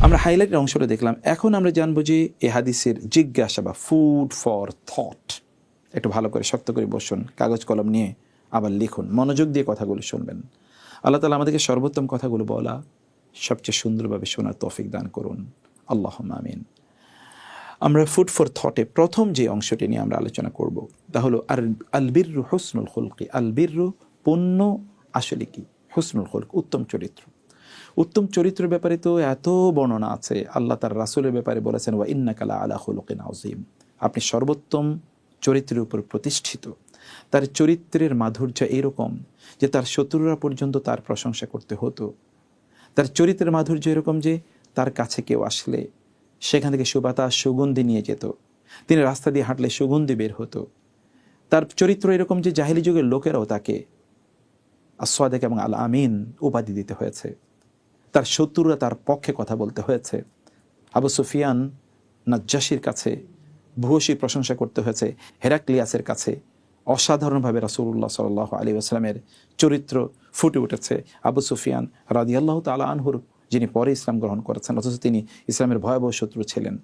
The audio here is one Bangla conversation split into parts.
আমরা হাইলাইটের অংশটা দেখলাম। এখন আমরা জানবো যে এ হাদিসের জিজ্ঞাসা বা ফুড ফর থট। একটু ভালো করে শক্ত করে বসুন, কাগজ কলম নিয়ে আবার লিখুন, মনোযোগ দিয়ে কথাগুলো শুনবেন। আল্লাহ তাআলা আমাদেরকে সর্বোত্তম কথাগুলো বলা, সবচেয়ে সুন্দরভাবে শোনার তৌফিক দান করুন, আল্লাহুম্মা আমিন। আমরা ফুড ফর থটে প্রথম যে অংশটি নিয়ে আমরা আলোচনা করব তা হলো আল বিররু হুসনুল খুলকি। আল বিররু পূর্ণ আসলে কি? হুসনুল খুলক, উত্তম চরিত্র। উত্তম চরিত্রের ব্যাপারে তো এত বর্ণনা আছে। আল্লাহ তার রাসূলের ব্যাপারে বলেছেন, ওয়া ইন্নাকা লা আলা খুলুকিন আযীম, আপনি সর্বোত্তম চরিত্রের উপর প্রতিষ্ঠিত। তার চরিত্রের মাধুর্য এরকম যে তার শত্রুরা পর্যন্ত তার প্রশংসা করতে হতো। তার চরিত্রের মাধুর্য এরকম যে তার কাছে কেউ আসলে সেখান থেকে সুবাতাস সুগন্ধি নিয়ে যেত। তিনি রাস্তা দিয়ে হাঁটলে সুগন্ধি বের হতো। তার চরিত্র এরকম যে জাহিলি যুগের লোকেরাও তাকে আস-সাদিক এবং আল আমিন উপাধি দিতে হয়েছে। তার শত্রুরা তার পক্ষে কথা বলতে হয়েছে। আবু সুফিয়ান নাজ্জাশির কাছে ভূয়সী প্রশংসা করতে হয়েছে। হেরাক্লিয়াসের কাছে অসাধারণভাবে রাসূলুল্লাহ সাল্লাল্লাহু আলাইহি ওয়াসাল্লামের চরিত্র ফুটে উঠেছে। আবু সুফিয়ান রাদিয়াল্লাহু তাআলা আনহুর, যিনি পরে ইসলাম গ্রহণ করেছেন অথচ তিনি ইসলামের ভয়াবহ শত্রু ছিলেন,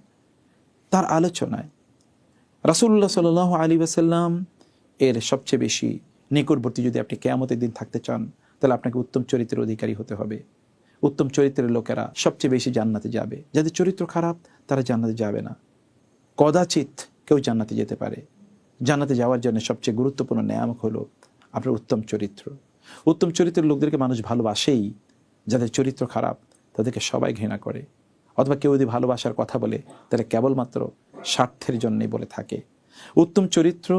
তার আলোচনায় রাসূলুল্লাহ সাল্লাল্লাহু আলাইহি ওয়াসাল্লাম এর সবচেয়ে বেশি নিকটবর্তী যদি আপনি কিয়ামতের দিন থাকতে চান, তাহলে আপনাকে উত্তম চরিত্রের অধিকারী হতে হবে। উত্তম চরিত্রের লোকেরা সবচেয়ে বেশি জান্নাতে যাবে। যাদের চরিত্র খারাপ তারা জান্নাতে যাবে না। কদাচিৎ কেউ জান্নাতে যেতে পারে। জান্নাতে যাওয়ার জন্য সবচেয়ে গুরুত্বপূর্ণ নেয়ামক হলো আপনার উত্তম চরিত্র। উত্তম চরিত্রের লোকদেরকে মানুষ ভালোবাসেই। যাদের চরিত্র খারাপ তাদেরকে সবাই ঘৃণা করে, অথবা কেউ যদি ভালোবাসার কথা বলে তাহলে কেবলমাত্র স্বার্থের জন্যই বলে থাকে। উত্তম চরিত্র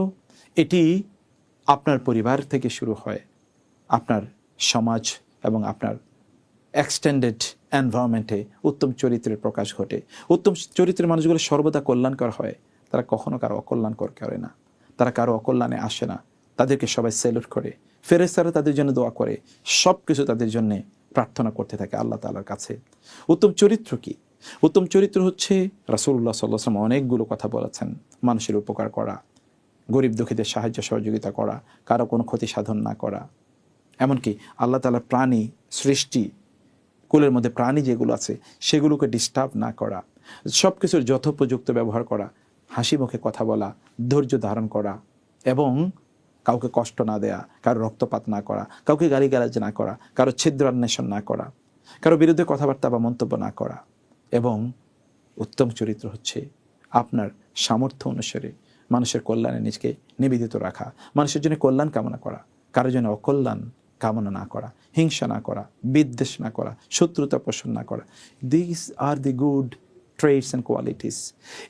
এটি আপনার পরিবার থেকে শুরু হয়, আপনার সমাজ এবং আপনার এক্সটেন্ডেড এনভায়রনমেন্টে উত্তম চরিত্রের প্রকাশ ঘটে। উত্তম চরিত্রের মানুষগুলো সর্বদা কল্যাণকর হয়। তারা কখনো কারো অকল্যাণকর করে না, তারা কারো অকল্যাণে আসে না। তাদেরকে সবাই স্যালুট করে, ফেরেশতারা তাদের জন্য দোয়া করে, সব কিছু তাদের জন্যে প্রার্থনা করতে থাকে আল্লাহ তাআলার কাছে। উত্তম চরিত্র কি? উত্তম চরিত্র হচ্ছে রাসূলুল্লাহ সাল্লাল্লাহু আলাইহি ওয়াসাল্লাম অনেকগুলো কথা বলেছেন। মানুষের উপকার করা, গরিব দুঃখীদের সাহায্য সহযোগিতা করা, কারো কোনো ক্ষতি সাধন না করা, এমনকি আল্লাহ তাআলার প্রাণী সৃষ্টি কুলের মধ্যে প্রাণী যেগুলো আছে সেগুলোকে ডিস্টার্ব না করা, সব কিছুর যথোপযুক্ত ব্যবহার করা, হাসি মুখে কথা বলা, ধৈর্য ধারণ করা এবং কাউকে কষ্ট না দেয়া, কারো রক্তপাত না করা, কাউকে গালিগালাজ না করা, কারো ছিদ্রান্বেষণ না করা, কারো বিরুদ্ধে কথাবার্তা বা মন্তব্য না করা। এবং উত্তম চরিত্র হচ্ছে আপনার সামর্থ্য অনুসারে মানুষের কল্যাণে নিজকে নিবেদিত রাখা, মানুষের জন্য কল্যাণ কামনা করা, কারোর জন্য অকল্যাণ কামনা না করা, হিংসা না করা, বিদ্বেষ না করা, শত্রুতা পোষণ না করা। This are the good traits and qualities.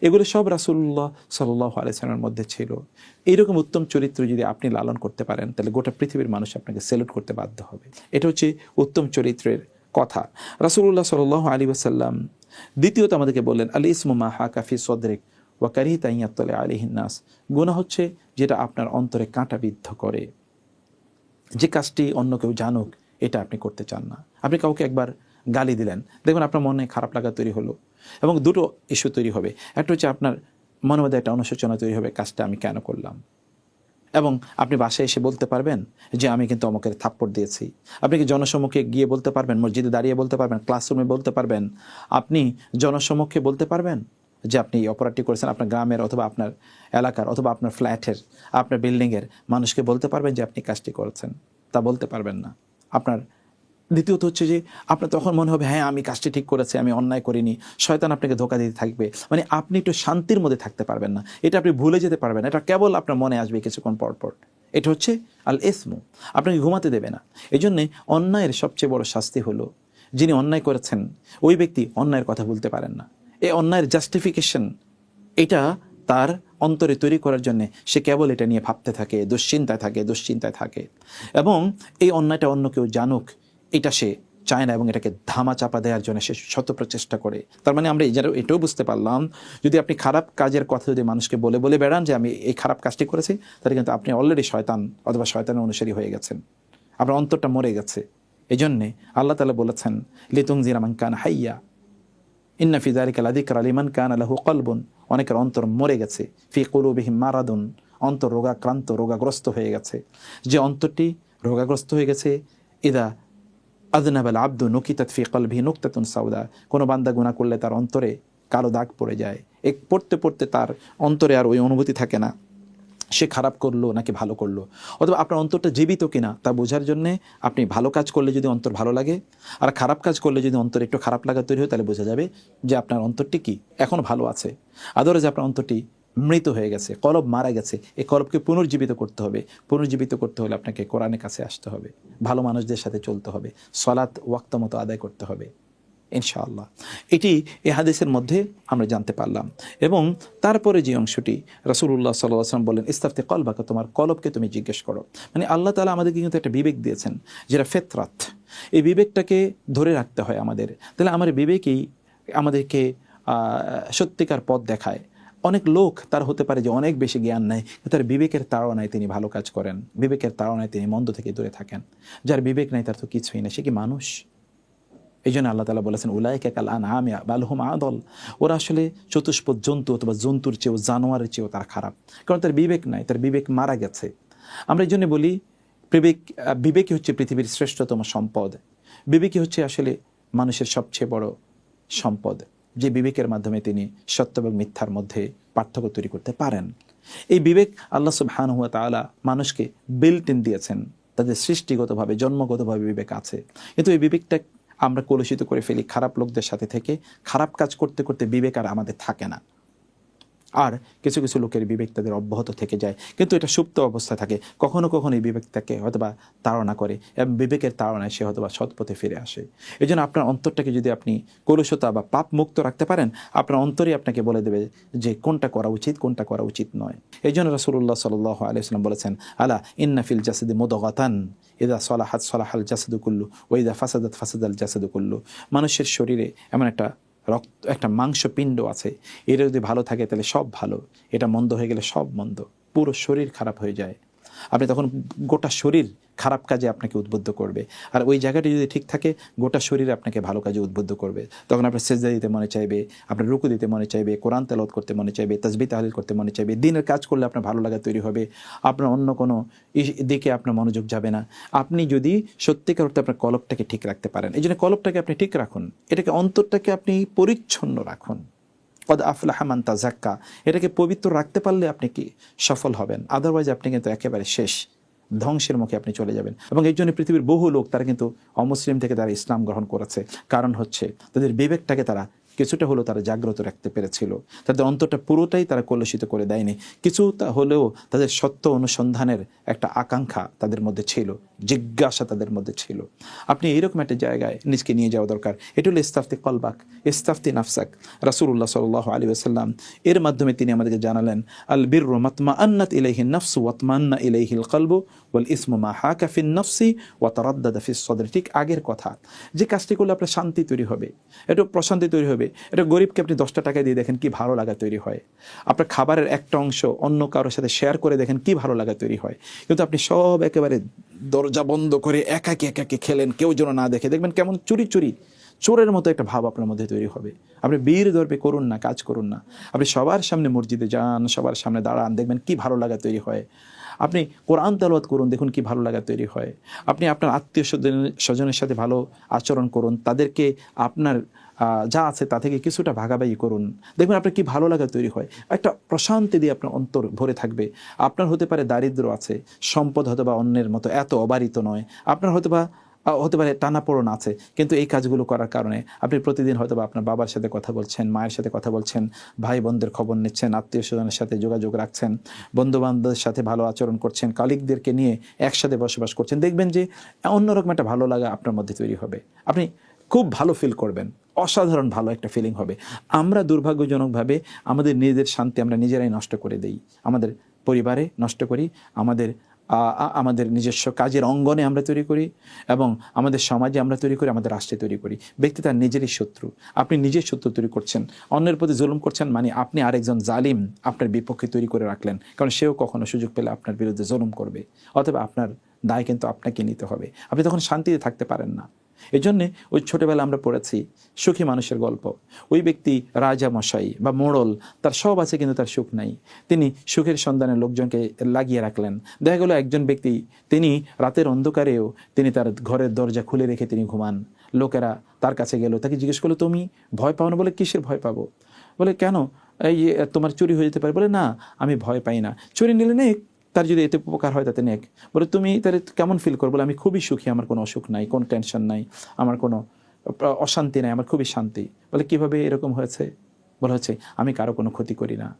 এগুলো সব রাসূলুল্লাহ সাল্লাল্লাহু আলাইহি ওয়াসাল্লামের মধ্যে ছিল। এইরকম উত্তম চরিত্র যদি আপনি লালন করতে পারেন তাহলে গোটা পৃথিবীর মানুষ আপনাকে স্যালুট করতে বাধ্য হবে। এটা হচ্ছে উত্তম চরিত্রের কথা। রাসূলুল্লাহ সাল্লাল্লাহু আলাইহি ওয়াসাল্লাম দ্বিতীয়ত আমাদেরকে বললেন, আল ইসমু মা হাকা ফি সদরিক ওয়া কারিহতা আন ইয়াত্তালি আলাইহিন নাস। গুনাহ হচ্ছে যেটা আপনার অন্তরে কাঁটা বিদ্ধ করে, যে কাজটি অন্য কেউ জানুক এটা আপনি করতে চান না। আপনি কাউকে একবার গালি দিলেন, দেখবেন আপনার মনে খারাপ লাগা তৈরি হলো এবং দুটো ইস্যু তৈরি হবে। একটা হচ্ছে আপনার মনের মধ্যে একটা অনুশোচনা তৈরি হবে, কাজটা আমি কেন করলাম। এবং আপনি বাসায় এসে বলতে পারবেন যে আমি কিন্তু অমুকের থাপ্পড় দিয়েছি। আপনি কি জনসম্মুখে গিয়ে বলতে পারবেন, মসজিদে দাঁড়িয়ে বলতে পারবেন, ক্লাসরুমে বলতে পারবেন, আপনি জনসম্মুখে বলতে পারবেন যে আপনি এই অপরাধটি করেছেন। আপনার গ্রামের অথবা আপনার এলাকার অথবা আপনার ফ্ল্যাটের, আপনার বিল্ডিংয়ের মানুষকে বলতে পারবেন যে আপনি কাজটি করেছেন? তা বলতে পারবেন না। আপনার দ্বিতীয়ত হচ্ছে যে আপনার তখন মনে হবে হ্যাঁ আমি কাজটি ঠিক করেছি, আমি অন্যায় করিনি, শয়তান আপনাকে ধোঁকা দিতে থাকবে। মানে আপনি একটু শান্তির মধ্যে থাকতে পারবেন না, এটা আপনি ভুলে যেতে পারবেন না, এটা কেবল আপনার মনে আসবে কিছুক্ষণ পর পর। এটা হচ্ছে আল ইসমু, আপনাকে ঘুমাতে দেবে না। এই জন্যে অন্যায়ের সবচেয়ে বড় শাস্তি হলো, যিনি অন্যায় করেছেন ওই ব্যক্তি অন্যায়ের কথা বলতে পারেন না। এই অন্যায়ের জাস্টিফিকেশন এটা তার অন্তরে তৈরি করার জন্যে সে কেবল এটা নিয়ে ভাবতে থাকে, দুশ্চিন্তায় থাকে এবং এই অন্যায়টা অন্য কেউ জানুক এটা সে চায় না এবং এটাকে ধামা চাপা দেওয়ার জন্য সে শত প্রচেষ্টা করে। তার মানে আমরা এটাও বুঝতে পারলাম, যদি আপনি খারাপ কাজের কথা যদি মানুষকে বলে বলে বেড়ান যে আমি এই খারাপ কাজটি করেছি, তাহলে কিন্তু আপনি অলরেডি শয়তান অথবা শয়তানের অনুসারী হয়ে গেছেন, আপনার অন্তরটা মরে গেছে। এই জন্যে আল্লাহ তাআলা বলেছেন, লিতুনজিরা মান কানা হাইয়া ইন্না ফি যালিকা লাযিকরা লিমান কানা লাহু কলবুন। অনেকের অন্তর মরে গেছে, ফি কুলুবিহিম মারাদুন, অন্তর রোগাক্রান্ত রোগাগ্রস্ত হয়ে গেছে। যে অন্তরটি রোগাগ্রস্ত হয়ে গেছে, ইদা আযনাবাল আব্দু নুকিতাত ফি কলবিহি নুকতাতুন সাউদা, কোনো বান্দা গুনাহ করলে তার অন্তরে কালো দাগ পড়ে যায়, এক পড়তে পড়তে তার অন্তরে আর ওই অনুভূতি থাকে না সে খারাপ করলো নাকি ভালো করলো, অথবা আপনার অন্তরটা জীবিত কিনা তা বোঝার জন্যে আপনি ভালো কাজ করলে যদি অন্তর ভালো লাগে আর খারাপ কাজ করলে যদি অন্তর একটু খারাপ লাগা তৈরি হয়, তাহলে বোঝা যাবে যে আপনার অন্তরটি কি এখনও ভালো আছে। আদারওয়াইজ আপনার অন্তরটি মৃত হয়ে গেছে, কলব মারা গেছে। এই কলবকে পুনর্জীবিত করতে হবে। পুনর্জীবিত করতে হলে আপনাকে কোরআনের কাছে আসতে হবে, ভালো মানুষদের সাথে চলতে হবে, সালাত ওয়াক্ত মতো আদায় করতে হবে ইনশাআল্লাহ। এটি এই হাদিসের মধ্যে আমরা জানতে পারলাম। এবং তারপরে যে অংশটি রাসূলুল্লাহ সাল্লাল্লাহু আলাইহি ওয়াসাল্লাম বললেন, ইস্তাফতি কলবাকা, তোমার কলবকে তুমি জিজ্ঞেস করো। মানে আল্লাহ তাআলা আমাদেরকে কিন্তু একটা বিবেক দিয়েছেন যেটা ফিতরাত, এই বিবেকটাকে ধরে রাখতে হয় আমাদের। তাহলে আমার বিবেকই আমাদেরকে সত্যিকার পথ দেখায়। অনেক লোক তার হতে পারে যে অনেক বেশি জ্ঞান নেয়, তার বিবেকের তাড়নায় তিনি ভালো কাজ করেন, বিবেকের তাড়নায় তিনি মন্দ থেকে দূরে থাকেন। যার বিবেক নাই তার তো কিছুই নেই, সে কি মানুষ? এই জন্য আল্লাহ তাআলা বলেছেন উলাইকা কাল আনআমি বাল হুম আদল, ওরা আসলে চতুষ্পদ জন্তু অথবা জন্তুর চেয়েও, জানোয়ারের চেয়েও তারা খারাপ, কারণ তার বিবেক নাই, তার বিবেক মারা গেছে। আমরা এই জন্য বলি বিবেকই হচ্ছে পৃথিবীর শ্রেষ্ঠতম সম্পদ। বিবেকই হচ্ছে আসলে মানুষের সবচেয়ে বড় সম্পদ, যে বিবেকের মাধ্যমে তিনি সত্য এবং মিথ্যার মধ্যে পার্থক্য তৈরি করতে পারেন। এই বিবেক আল্লাহ সুবহানাহু ওয়া তাআলা মানুষকে বিল্ট ইন দিয়েছেন, তাদের সৃষ্টিগতভাবে জন্মগতভাবে বিবেক আছে। কিন্তু এই বিবেকটা আমরা কলুষিত করে ফেলি খারাপ লোকদের সাথে থেকে, খারাপ কাজ করতে করতে বিবেক আর আমাদের থাকে না। আর কিছু কিছু লোকের বিবেক তাদের অব্যাহত থেকে যায়, কিন্তু এটা সুপ্ত অবস্থায় থাকে। কখনো কখনো এই বিবেক তাকে হয়তোবা তাড়না করে, এবং বিবেকের তাড়নায় সে হয়তোবা সৎপথে ফিরে আসে। এই জন্য আপনার অন্তরটাকে যদি আপনি কলুষতা বা পাপ মুক্ত রাখতে পারেন, আপনার অন্তরই আপনাকে বলে দেবে যে কোনটা করা উচিত, কোনটা করা উচিত নয়। এই জন্য রাসূলুল্লাহ সাল্লাল্লাহু আলাইহি ওয়াসাল্লাম বলেছেন, আলা ইন্না ফিল জাসাদি মুদগাতান ইযা সালাহাত সালাহাল জাসাদু কুল্লু ওয়া ইযা ফাসাদাত ফাসাদাল জাসাদু কুল্লু। মানুষের শরীরে এমন একটা মাংসপিণ্ড আছে, এটা যদি ভালো থাকে তাহলে সব ভালো, এটা মন্দ হয়ে গেলে সব মন্দ, পুরো শরীর খারাপ হয়ে যায়। আপনি তখন গোটা শরীর খারাপ কাজে আপনাকে উদ্বুদ্ধ করবে, আর ওই জায়গাটি যদি ঠিক থাকে গোটা শরীর আপনাকে ভালো কাজে উদ্বুদ্ধ করবে। তখন আপনার সেজদা দিতে মনে চাইবে, আপনার রুকু দিতে মনে চাইবে, কোরআন তেলাওয়াত করতে মনে চাইবে, তাসবিহ তাহলিল করতে মনে চাইবে। দিনের কাজ করলে আপনার ভালো লাগা তৈরি হবে, আপনার অন্য কোনো দিকে আপনার মনোযোগ যাবে না, আপনি যদি সত্যিকার অর্থে আপনার কলবটাকে ঠিক রাখতে পারেন। এই জন্য কলবটাকে আপনি ঠিক রাখুন, এটাকে অন্তরটাকে আপনি পরিচ্ছন্ন রাখুন। কদ আফলাহা মান তাযাক্কা, এটাকে পবিত্র রাখতে পারলে আপনি কি সফল হবেন, আদারওয়াইজ আপনি কিন্তু একেবারে শেষ, ধ্বংসের মুখে আপনি চলে যাবেন। এবং এই জন্য পৃথিবীর বহু লোক তারা কিন্তু অমুসলিম থেকে তারা ইসলাম গ্রহণ করেছে, কারণ হচ্ছে তাদের বিবেকটাকে তারা কিছুটা হলেও তারা জাগ্রত রাখতে পেরেছিল, তাদের অন্তরটা পুরোটাই তারা কলুষিত করে দেয়নি। কিছুটা হলেও তাদের সত্য অনুসন্ধানের একটা আকাঙ্ক্ষা তাদের মধ্যে ছিল, জিজ্ঞাসা তাদের মধ্যে ছিল। আপনি এইরকম একটা জায়গায় নিজকে নিয়ে যাওয়া দরকার। এটা হলো ইস্তাফতি কলবাক, ইস্তাফতি নাফসাক। রাসূলুল্লাহ সাল্লাল্লাহু আলাইহি ওয়াসাল্লাম এর মাধ্যমে তিনি আমাদেরকে জানালেন, আল বিররু মাতমাআন্নাত ইলাইহিন নাফসু ওয়াতমান্না ইলাইহিল কলবু ওয়াল ইসমু মা হাকা ফিন নাফসি ওয়া তারাদ্দাদা ফিস সদরি। ঠিক আগের কথা, যে কাজটি করলে আপনার শান্তি তৈরি হবে, একটু প্রশান্তি তৈরি হবে। এটা গরিবকে আপনি 10টা টাকা দিয়ে দেখেন কি ভালো লাগা তৈরি হয়। আপনার খাবারের একটা অংশ অন্য কারোর সাথে শেয়ার করে দেখেন কি ভালো লাগা তৈরি হয়। কিন্তু আপনি সব একেবারে দরজা বন্ধ করে একাকি একাকি খেলেন, কেউ যেন না দেখে, দেখবেন কেমন চোরের মতো একটা ভাব আপনার মধ্যে তৈরি হবে। আপনি বীর দর্পে করুন না, কাজ করুন না, আপনি সবার সামনে মসজিদে যান, সবার সামনে দাঁড়ান, দেখবেন কি ভালো লাগা তৈরি হয়। আপনি কোরআন তেলাওয়াত করুন, দেখুন কি ভালো লাগা তৈরি হয়। আপনি আপনার আত্মীয় স্বজনের সাথে ভালো আচরণ করুন, তাদেরকে আপনার যা আছে তা থেকে কিছুটা ভাগাভাগি করুন, দেখবেন আপনার কি ভালো লাগা তৈরি হয়। একটা প্রশান্তি দিয়ে আপনার অন্তর ভরে থাকবে। আপনার হতে পারে দারিদ্র্য আছে, সম্পদ হয়তো বা অন্যের মতো এত অবারিত নয়, আপনার হতে পারে টানাপোড়েন আছে, কিন্তু এই কাজগুলো করার কারণে আপনি প্রতিদিন হয়তো বা আপনার বাবার সাথে কথা বলছেন, মায়ের সাথে কথা বলছেন, ভাই বোনদের খবর নিচ্ছেন, আত্মীয় স্বজনের সাথে যোগাযোগ রাখছেন, বন্ধু বান্ধবের সাথে ভালো আচরণ করছেন, কালিগদেরকে নিয়ে একসাথে বসবাস করছেন, দেখবেন যে অন্যরকম একটা ভালো লাগা আপনার মধ্যে তৈরি হবে। আপনি খুব ভালো ফিল করবেন, অসাধারণ ভালো একটা ফিলিং হবে। আমরা দুর্ভাগ্যজনকভাবে আমাদের নিজেদের শান্তি আমরা নিজেরাই নষ্ট করে দেই, আমাদের পরিবারে নষ্ট করি, আমাদের নিজস্ব কাজের অঙ্গনে আমরা তৈরি করি, এবং আমাদের সমাজে আমরা তৈরি করি, আমাদের রাষ্ট্রে তৈরি করি। ব্যক্তি তার নিজেরই শত্রু, আপনি নিজের শত্রু তৈরি করছেন, অন্যের প্রতি জুলুম করছেন, মানে আপনি আরেকজন জালিম আপনার বিপক্ষে তৈরি করে রাখলেন, কারণ সেও কখনো সুযোগ পেলে আপনার বিরুদ্ধে জুলুম করবে, অথবা আপনার দায় কিন্তু আপনাকে নিতে হবে। আপনি তখন শান্তিতে থাকতে পারেন না। এই জন্যে ওই ছোটোবেলা আমরা পড়েছি সুখী মানুষের গল্প। ওই ব্যক্তি রাজা মশাই বা মোড়ল, তার সব আছে কিন্তু তার সুখ নাই। তিনি সুখের সন্ধানে লোকজনকে লাগিয়ে রাখলেন। দেখা গেল একজন ব্যক্তি, তিনি রাতের অন্ধকারেও তিনি তার ঘরের দরজা খুলে রেখে তিনি ঘুমান। লোকেরা তার কাছে গেল, তাকে জিজ্ঞেস করলো, তুমি ভয় পাও না? বলে, কিসের ভয় পাবো? বলে, কেন? এই তোমার চুরি হয়ে যেতে পারে। বলে, না, আমি ভয় পাই না। চুরি নিলে নেক, তার যদি এতে উপকার হয় তাতে নেক। বলে, তুমি তাহলে কেমন ফিল করো? বলে, আমি খুবই সুখী, আমার কোনো অসুখ নাই, কোনো টেনশন নাই, আমার কোনো অশান্তি নাই, আমার খুবই শান্তি। বলে, কিভাবে এরকম হয়েছে? বলা হচ্ছে, আমি কারো কোনো ক্ষতি করি না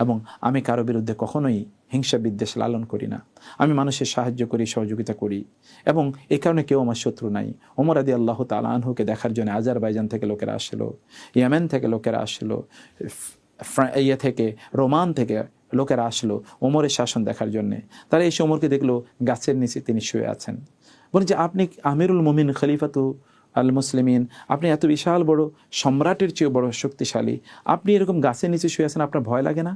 এবং আমি কারো বিরুদ্ধে কখনোই হিংসা বিদ্বেষ লালন করি না। আমি মানুষের সাহায্য করি, সহযোগিতা করি এবং এই কারণে কেউ আমার শত্রু নাই। ওমর রাদিয়াল্লাহু তাআলা আনহুকে দেখার জন্য আজারবাইজান থেকে লোকেরা আসলো, ইয়েমেন থেকে লোকেরা আসলো, ইয়ে থেকে রোমান থেকে লোকেরা আসলো ওমরের শাসন দেখার জন্যে। তারা এসে ওমরকে দেখলো গাছের নিচে তিনি শুয়ে আছেন। বলে যে, আপনি আমিরুল মুমিন, খলিফাতু আল মুসলিমিন, আপনি এত বিশাল বড় সম্রাটের চেয়েও বড় শক্তিশালী, আপনি এরকম গাছের নিচে শুয়ে আছেন, আপনার ভয় লাগে না?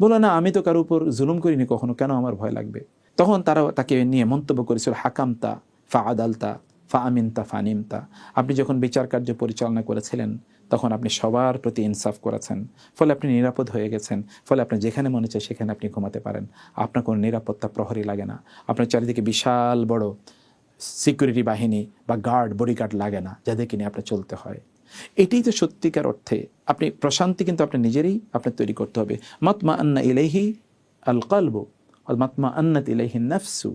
বলো, না, আমি তো কারো উপর জুলুম করিনি কখনো, কেন আমার ভয় লাগবে? তখন তারা তাকে নিয়ে মন্তব্য করেছিল, হাকামতা ফা আদালতা ফা আমিনতা ফা নিমতা, আপনি যখন বিচার কার্য পরিচালনা করেছিলেন তখন আপনি সবার প্রতি ইনসাফ করেছেন, ফলে আপনি নিরাপদ হয়ে গেছেন, ফলে আপনি যেখানে মনে চায় সেখানে আপনি ঘুমাতে পারেন, আপনার কোনো নিরাপত্তা প্রহরী লাগে না, আপনার চারিদিকে বিশাল বড় সিকিউরিটি বাহিনী বা গার্ড, বডিগার্ড লাগে না, যাদেরকে নিয়ে আপনার চলতে হয়। এটাই তো সত্যিকার অর্থে আপনি প্রশান্তি কিন্তু আপনি নিজেরই আপনার তৈরি করতে হবে। মাতমা আন্না ইলাইহি আল কলবু আল মাতমা আন্নাত ইলাইহি নাফসু,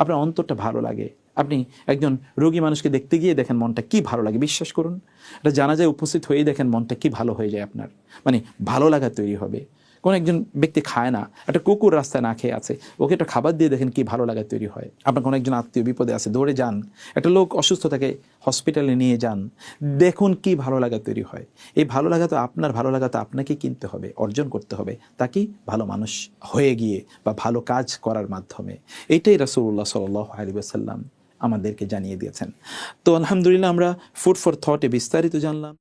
আপনার অন্তরটা ভালো লাগে। আপনি একজন রোগী মানুষকে দেখতে গিয়ে দেখেন মনটা কি ভালো লাগে, বিশ্বাস করুন, এটা জানাজায় উপস্থিত হয়েই দেখেন মনটা কি ভালো হয়ে যায় আপনার, মানে ভালো লাগা তৈরি হবে। কোন একজন ব্যক্তি খায় না, একটা কুকুর রাস্তায় না খেয়ে আছে, ওকে একটা খাবার দিয়ে দেখেন কি ভালো লাগা তৈরি হয়। আপনার কোনো একজন আত্মীয় বিপদে আছে, দৌড়ে যান, একটা লোক অসুস্থ থাকে, হসপিটালে নিয়ে যান, দেখুন কি ভালো লাগা তৈরি হয়। এই ভালো লাগা তো আপনার, ভালো লাগা তো আপনাকে কিনতে হবে, অর্জন করতে হবে, তা কি ভালো মানুষ হয়ে গিয়ে বা ভালো কাজ করার মাধ্যমে। এইটাই রাসূলুল্লাহ সাল্লাল্লাহু আলাইহি ওয়াসাল্লাম আমাদেরকে জানিয়ে দিয়েছেন। তো আলহামদুলিল্লাহ, আমরা ফুড ফর থটে বিস্তারিত জানলাম।